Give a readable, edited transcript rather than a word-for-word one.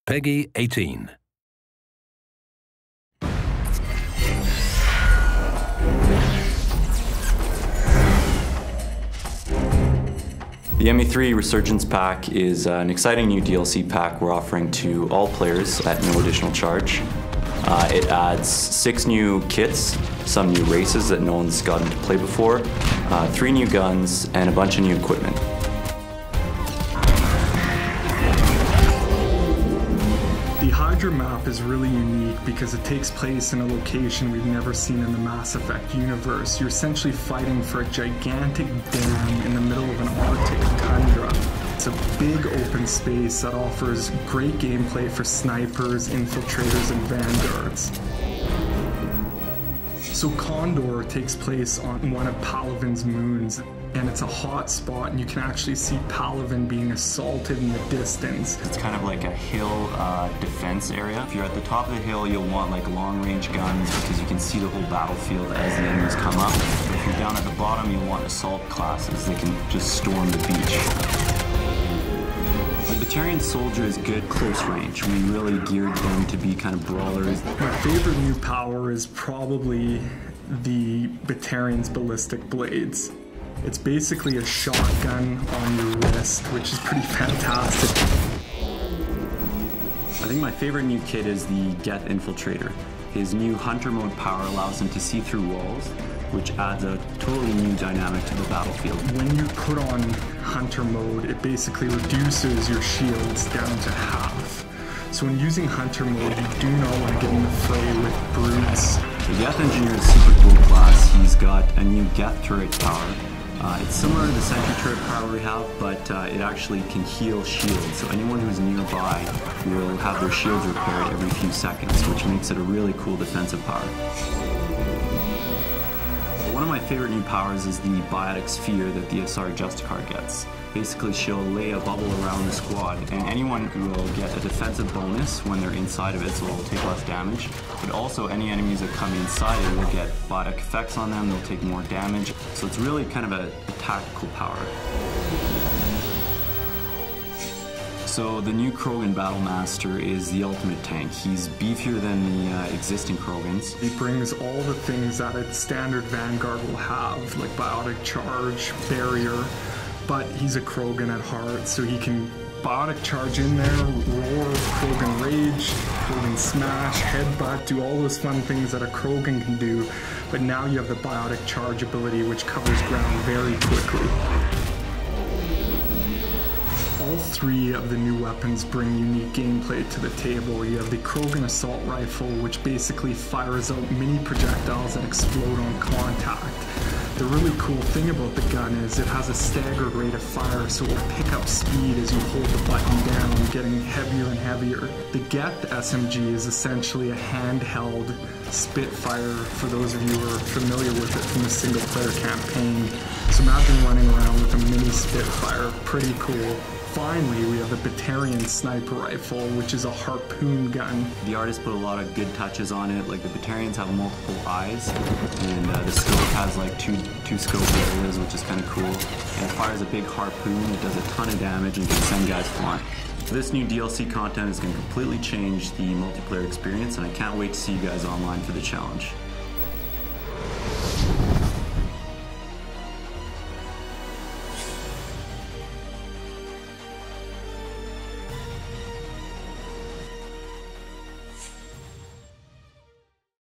Peggy 18. The ME3 Resurgence Pack is an exciting new DLC pack we're offering to all players at no additional charge. It adds 6 new kits, some new races that no one's gotten to play before, 3 new guns, and a bunch of new equipment. The Hydra map is really unique because it takes place in a location we've never seen in the Mass Effect universe. You're essentially fighting for a gigantic dam in the middle of an Arctic tundra. It's a big open space that offers great gameplay for snipers, infiltrators, and vanguards. So Condor takes place on one of Palaven's moons, and it's a hot spot, and you can actually see Palaven being assaulted in the distance. It's kind of like a hill defense area. If you're at the top of the hill, you'll want like long-range guns because you can see the whole battlefield as the enemies come up. But if you're down at the bottom, you'll want assault classes that can just storm the beach. The Batarian soldier is good close range. We really geared them to be kind of brawlers. My favorite new power is probably the Batarian's ballistic blades. It's basically a shotgun on your wrist, which is pretty fantastic. I think my favorite new kit is the Geth Infiltrator. His new Hunter mode power allows him to see through walls, which adds a totally new dynamic to the battlefield. When you put on Hunter mode, it basically reduces your shields down to half. So when using Hunter mode, you do not want to get in the fray with brutes. The Geth Engineer is super cool class. He's got a new Geth turret power. It's similar to the Sentry turret power we have, but it actually can heal shields. So anyone who's nearby will have their shields repaired every few seconds, which makes it a really cool defensive power. One of my favorite new powers is the biotic sphere that the SR Justicar gets. Basically, she'll lay a bubble around the squad, and anyone will get a defensive bonus when they're inside of it, so it'll take less damage. But also, any enemies that come inside it will get biotic effects on them, they'll take more damage. So it's really kind of a tactical power. So the new Krogan Battlemaster is the ultimate tank. He's beefier than the existing Krogans. He brings all the things that a standard Vanguard will have, like biotic charge, barrier, but he's a Krogan at heart, so he can biotic charge in there, roar, Krogan rage, Krogan smash, headbutt, do all those fun things that a Krogan can do, but now you have the biotic charge ability, which covers ground very quickly. All 3 of the new weapons bring unique gameplay to the table. You have the Krogan Assault Rifle, which basically fires out mini projectiles that explode on contact. The really cool thing about the gun is it has a staggered rate of fire, so it will pick up speed as you hold the button down, getting heavier and heavier. The Geth SMG is essentially a handheld Spitfire, for those of you who are familiar with it from the single-player campaign. So imagine running around with a mini Spitfire, pretty cool. Finally, we have the Batarian Sniper Rifle, which is a harpoon gun. The artist put a lot of good touches on it. Like the Batarians have multiple eyes, and the scope has like two scope areas, which is kind of cool. And it fires a big harpoon. It does a ton of damage and can send guys flying. This new DLC content is going to completely change the multiplayer experience, and I can't wait to see you guys online for the challenge.